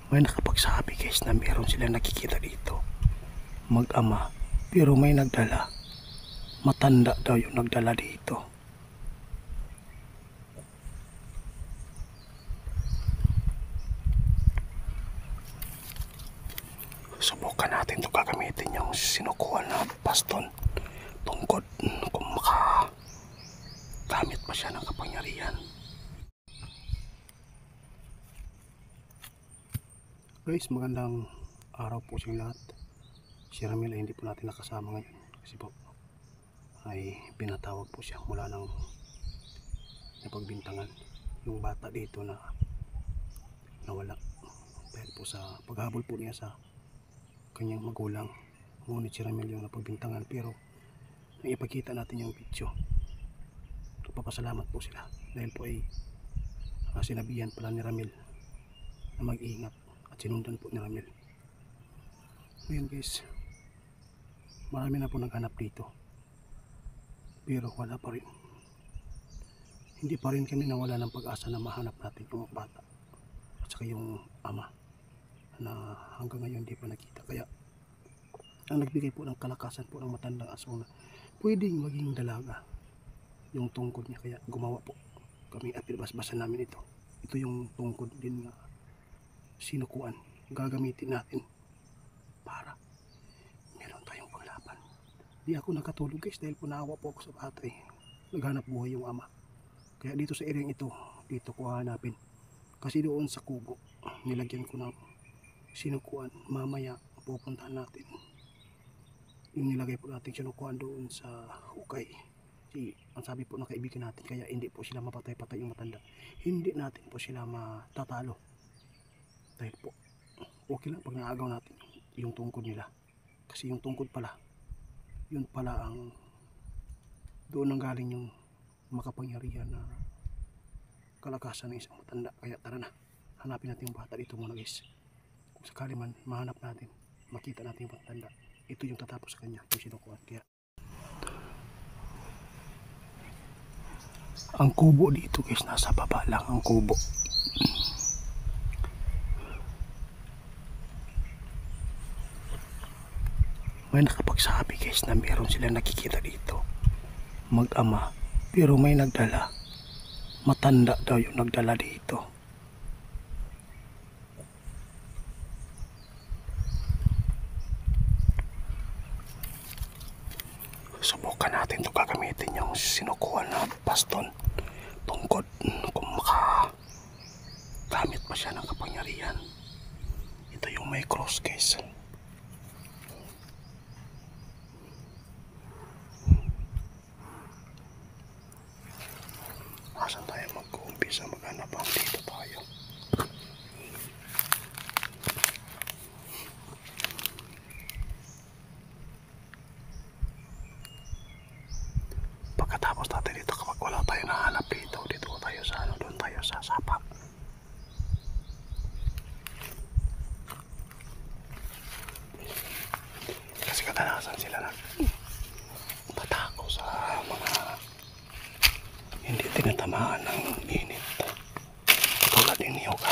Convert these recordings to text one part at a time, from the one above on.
May nakapagsabi guys na meron silang nakikita dito, mag-ama, pero may nagdala. Matanda daw yung nagdala dito. Subukan natin ito, gagamitin yung sinukuhan na baston, tungkod, kung makagamit pa siya ng kapangyarihan. Guys, magandang araw po sa lahat. Si Ramil ay hindi po natin nakasama ngayon kasi po ay pinatawag po siya mula ng napagbintangan yung bata dito na nawala dahil po sa paghabol po niya sa kanyang magulang. Ngunit si Ramil yung napagbintangan, pero naipakita natin yung video. Papasalamat po sila dahil po ay sinabihan pala ni Ramil na mag-iingat at sinundan po ni Ramil. Ngayon guys, marami na po naghanap dito pero wala pa rin. Hindi pa rin kami nawala ng pag-asa na mahanap natin yung bata at saka yung ama na hanggang ngayon hindi pa nakita. Kaya ang nagbigay po ng kalakasan po ng matandang aso na pwedeng maging dalaga yung tungkod niya, kaya gumawa po kami at pinabasbasan namin ito. Ito yung tungkod din na sinukuan, gagamitin natin para meron tayong paglaban. Di ako nakatulog guys dahil po naawa po ako sa bata eh. Naghanap buhay yung ama. Kaya dito sa area ito, dito ko hanapin. Kasi doon sa kubo, nilagyan ko ng sinukuan. Mamaya pupuntahan natin yung nilagay po natin sinukuan doon sa hukay. Ang sabi po ng kaibigan natin, kaya hindi po sila mapatay-patay yung matanda. Hindi natin po sila matatalo. Dahil po, okay lang pag naagaw natin yung tungkod nila. Kasi yung tungkod pala, yun pala ang doon ang galing yung makapangyarihan na kalakasan ng isang matanda. Kaya tara na, hanapin natin yung bata dito muna guys. Kung sakali man mahanap natin, makita natin yung matanda, ito yung tatapos sa kanya, yung sinukuan. Kaya ang kubo dito guys, nasa baba lang ang kubo. May nakapagsabi guys na meron silang nakikita dito, mag-ama, pero may nagdala. Matanda daw yung nagdala dito. Subukan natin ito, gagamitin yung sinukuhan na baston, tungkod, kung makagamit pa siya ng kapangyarihan. Ito yung may cross guys. Asan tayo mag-uumpisa maghanap? Dito tayo. Pagkatapos natin dito, kapag wala tayo nahanap dito, dito tayo sa ano, doon tayo sa sapa. Kasi kadalasan sila nagtatako sa mga hindi tinatamaan ng init. Tulad ng niyuga.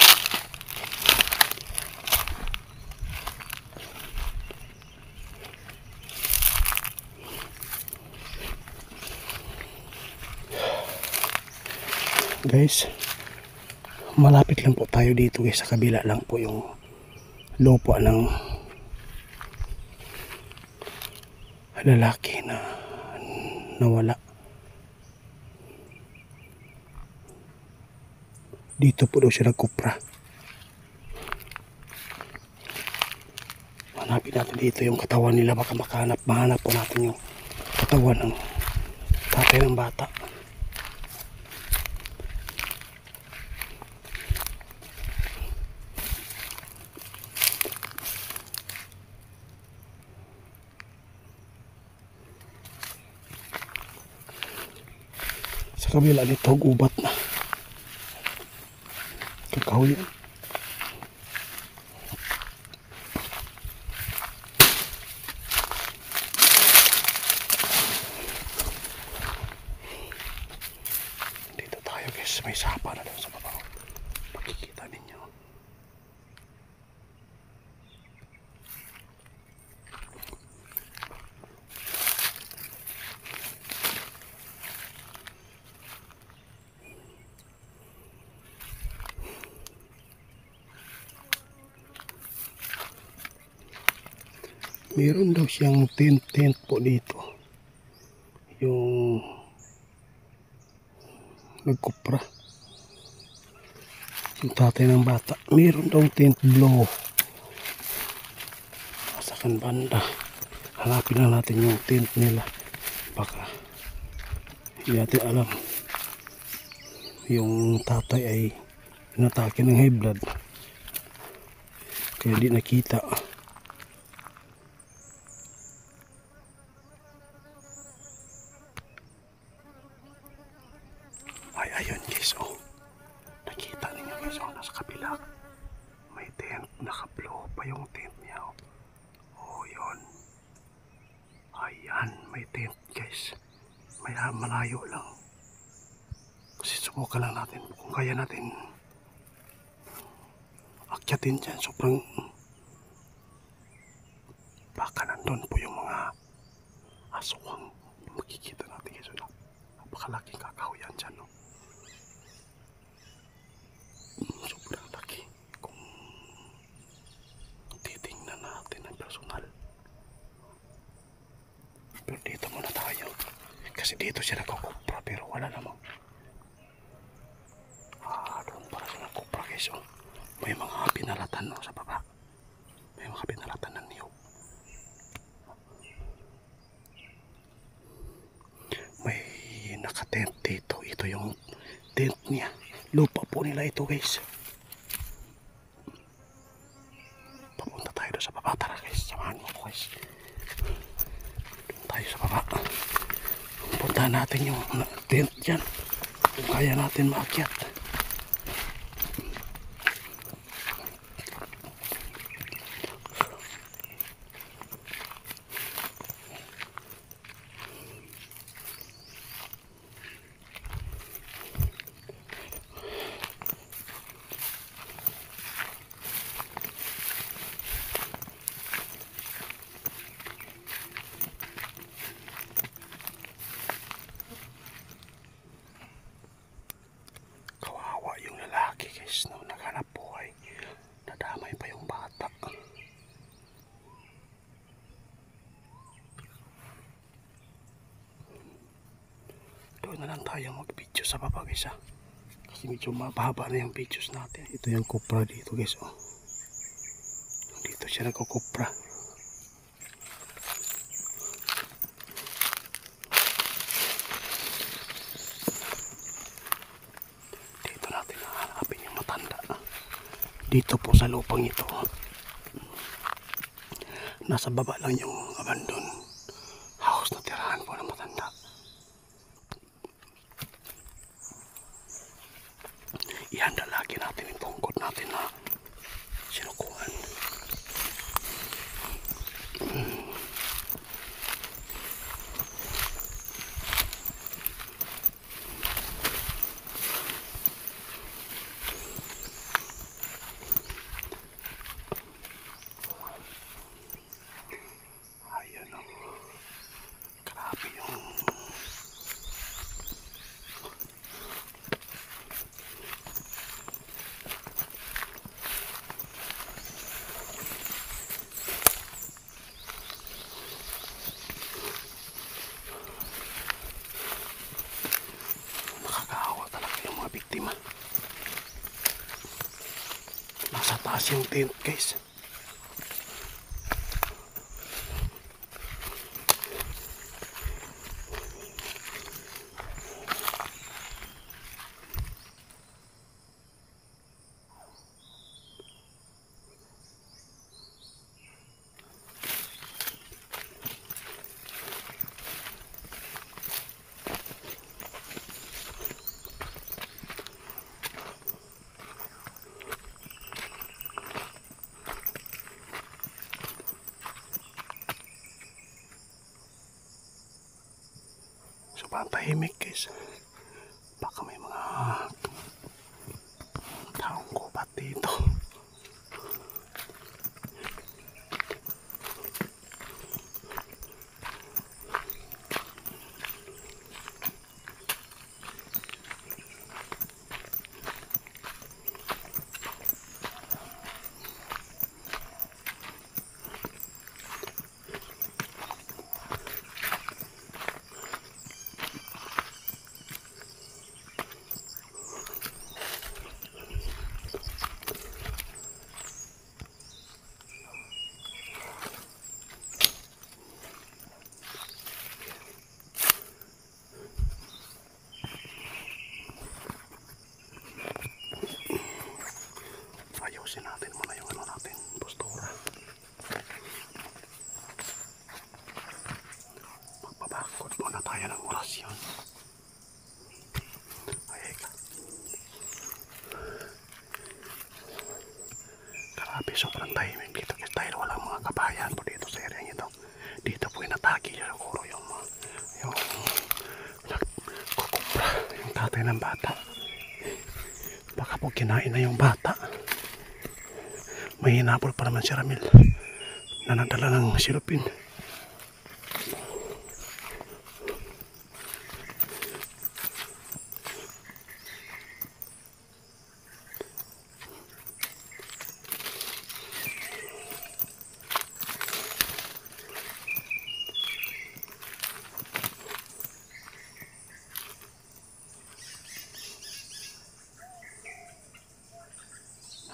Guys, malapit lang po tayo dito guys. Sa kabila lang po yung lupa ng lalaki na nawala. Dito po daw siya nagkupra. Hanapin natin dito yung katawan nila. Baka mahanap po natin yung katawan ng tatay ng bata. Sa kabila nito, gubat na. Kakahuyan. Dito tayo guys, may sapa na doon sa baba. Makikita ninyo. Meron daw siyang tent po dito. Yung nagkupra. Yung tatay ng bata. Meron daw tent blow. Masakan banda. Hanapin na natin yung tent nila. Baka hindi natin alam. Yung tatay ay inatake ng high blood. Kaya di nakita. Ay, ayun guys, oh. Nakita ninyo guys, oh, nasa kabila. May tent, naka-blow pa yung tent niya, oh. Oh, yun. Ayan, may tent guys. May malayo lang. Kasi subukan lang natin kung kaya natin akyatin dyan. Sobrang baka nandun po yung mga aswang. Makikita natin guys, oh. Napakalaking kakahuyan dyan, no? Sobrang laki. Kung titingnan natin ng personal. Pero dito muna tayo. Kasi dito siya nagkukupra pero wala namang. Doon para siya nagkukupra guys. Oh. May mga pinalatan, no, sa baba. May mga pinalatan ng niyog. May nakatent dito. Ito yung tent niya. Lupa po nila ito guys. Papunta tayo doon sa baba. Tara guys, samahan mo ko guys. Doon tayo sa baba. Punta natin yung tent dyan. Kung kaya natin maakyat. Guys, no, naghanap buhay, nadamay pa yung bata. Doon na lang tayo mag-video sa baba guys, ha? Kasi medyo mababa na yung videos natin. Ito yung kupra dito guys, oh. Dito siya nagkukupra. Dito po sa lupang ito, nasa baba lang yung abandon house na tirahan po ng matanda. Ihanda lagi natin yung tungkod natin na sinukuhan. Nasa taas yung tent guys. Sobrang tahimik guys. Baka may mga taong kupat dito. natin muna yung ano natin, postura. Magpabakod muna tayo ng orasyon. Grabe, sobrang tahimik dito dahil walang mga kabayan po dito sa area ito. Dito po inatake siguro yung nagkukupra yung tatay ng bata. Baka po kinain na yung bata. May hinabol pa naman si Ramil na nadala ng silupin.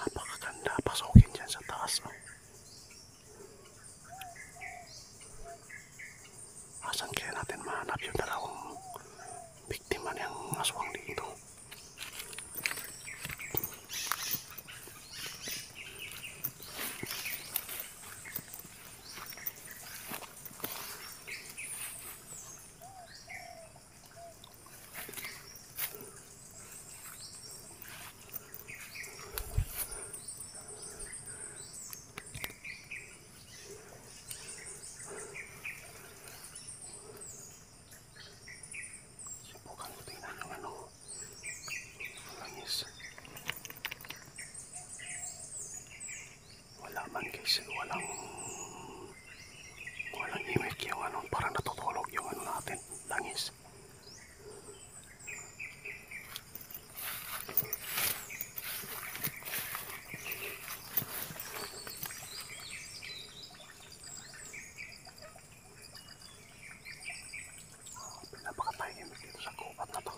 Napakaganda, pasukin dyan sa taas. Asan kaya natin mahanap yung dalawang biktima niyang aswang dito? Wala man guys, walang imik yung ano, parang natutulog yung ano natin, langis. Pinapakatahimik dito sa kubat na to.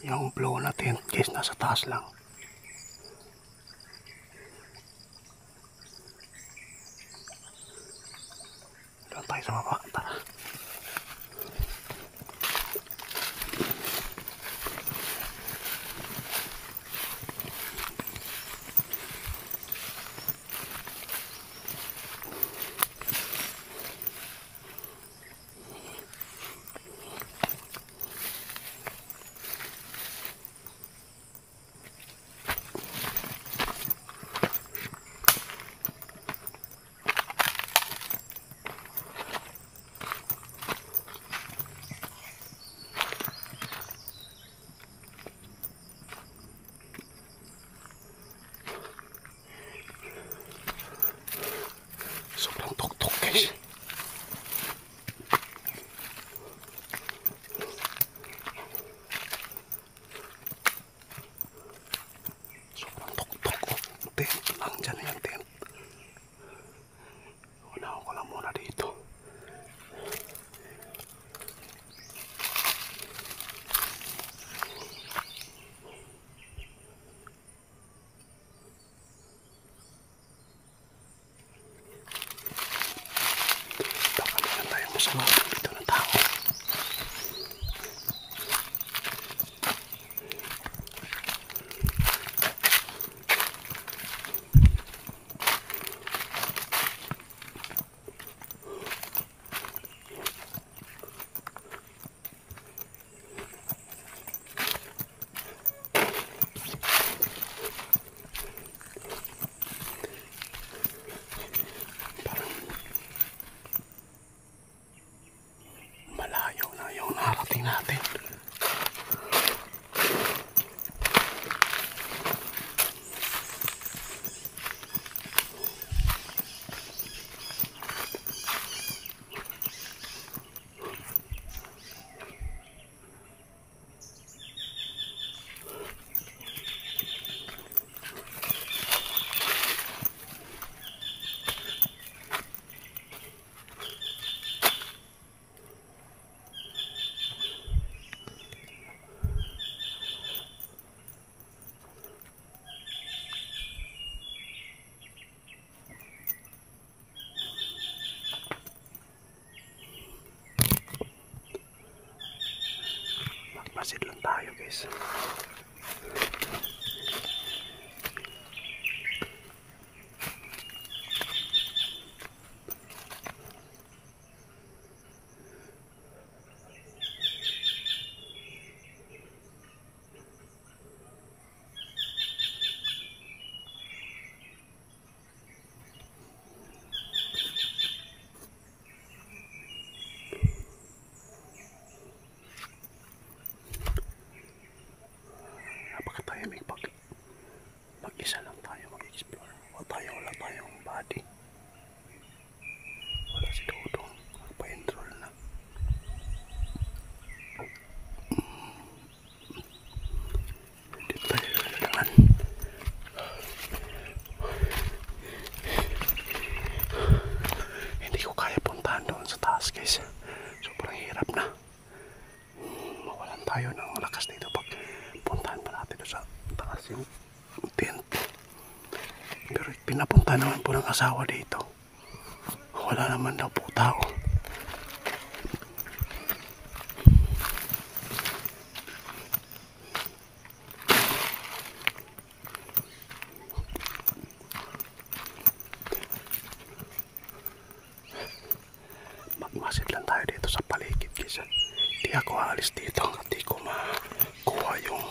Yung blow natin guys nasa taas lang. Doon tayo sa baba. Tara. Sobrang tuktok guys. Sobrang tuktok. Tent lang dyan yan, tent. Unahan ko lang muna dito. Baka meron tayong masama dito ng tao. Malayo na yung narating natin. Magmamasid lang tayo guys. Napakatahimik pag mag-isa lang tayo mag-explore. Wala tayong body. Wala si Dudong. Pa-enroll na. Hindi tayo kailangan. Hindi ko kaya puntahan doon sa taas guys. Sobrang hirap na. Mawalan tayo ng lakas dito pag puntahan pa natin doon sa taas yung tent. Pero pinapunta naman po ng asawa dito. Wala naman daw po tao. Magmasid lang tayo dito sa paligid kasi di ako aalis dito hanggat di ko makuha yung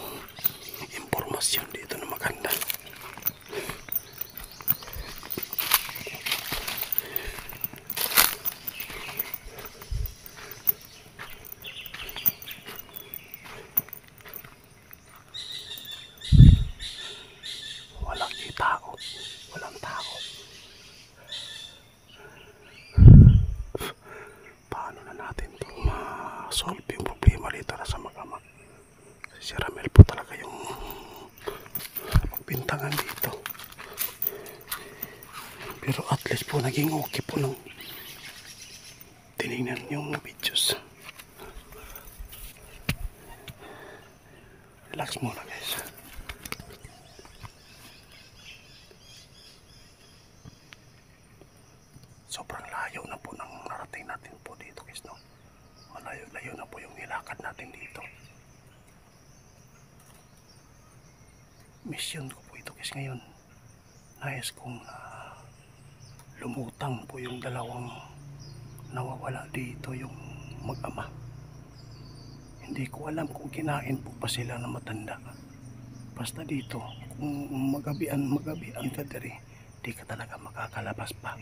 impormasyon dito na maganda. Walang tao. Walang tao. Paano na natin ito ma-solve yung problema dito na sa mag-ama? Kasi si Ramel po talaga yung pagbintangan dito. Pero at least po naging okay po nung tinignan yung videos. Relax muna guys. Sobrang layo na po nang narating natin po dito guys, no? Malayo-layo na po yung nilakad natin dito. Mission ko po ito guys ngayon. Nais kong lumutang po yung dalawang nawawala dito, yung mag-ama. Hindi ko alam kung kinain po pa sila na matanda. Basta dito, kung magabian ka diri, di ka talaga makakalabas pa.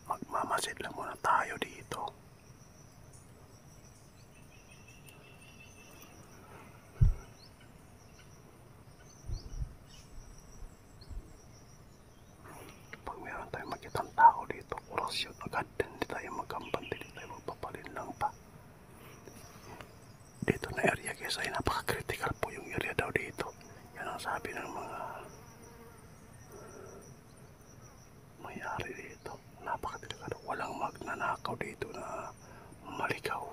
Magmamasid lang muna tayo dito. Pag meron tayong makitang tao dito, orasyon agad. Hindi tayo magkampante, hindi tayo magpapalin lang pa. Dito na area guys ay napaka-critical po yung area daw dito. Yan ang sabi ng mga may-ari dito. Napaka-delikado. Walang magnanakaw dito na maligaw.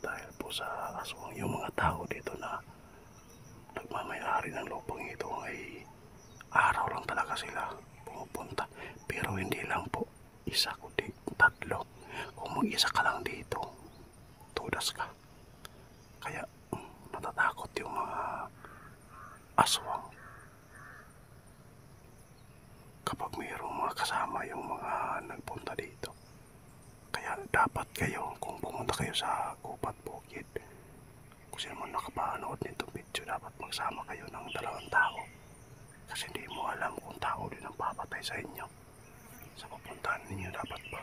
Dahil po sa aswang yung mga tao dito na nagmamayari ng lupang ito ay araw lang talaga sila pumupunta. Pero hindi lang po isa kundi tatlo. Kung mag-isa ka lang dito, tudas ka. Kaya natatakot yung mga aswang kapag mayroong mga kasama yung mga nagpunta dito. Kaya dapat kayo, kung pumunta kayo sa Gubat Bukid, kung sino man nakapanood nitong video, dapat magsama kayo ng dalawang tao. Kasi hindi mo alam kung tao din ang papatay sa inyo. Sa pupuntahan ninyo, dapat ba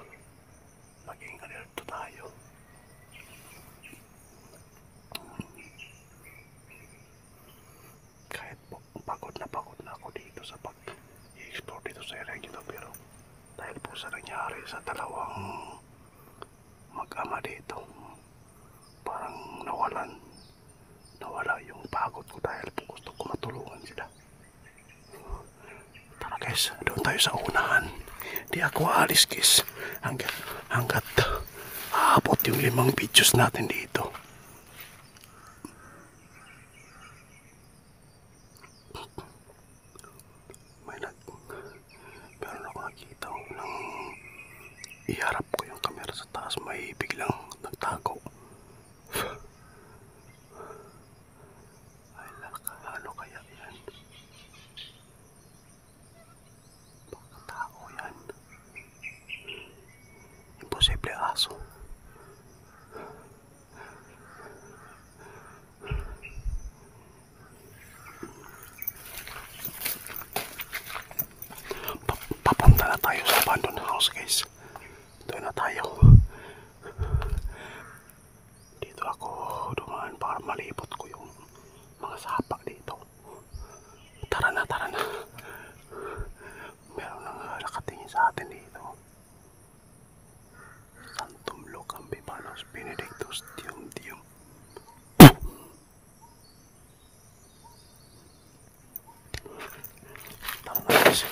maging alerto tayo. Kahit po pagod na ako dito sa pag-explore dito sa area dito, pero dahil po sa nangyari sa dalawang mag-ama dito, parang nawalan guys, doon tayo sa unahan. Di ako aalis guys hanggat aabot yung 5 videos natin dito. Meron ako nakita nang iharap ko yung camera sa taas, may biglang nagtago. Ay laka, ano kaya yan? Baka tao yan. Imposible aso. Papunta na tayo sa abandoned house guys. Doon na tayo. Dito ako dumaan para malipot ko yung mga sapa dito. Tara na, tara na. Meron nang nakatingin sa atin dito. Santum Locam Bibanos Benedictus Dium Dium. Tara na guys.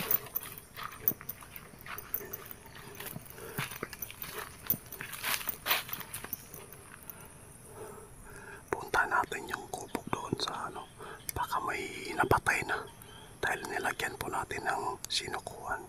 Punta natin yung kubog doon sa baka may napatay na dahil nilagyan po natin ng sinukuan.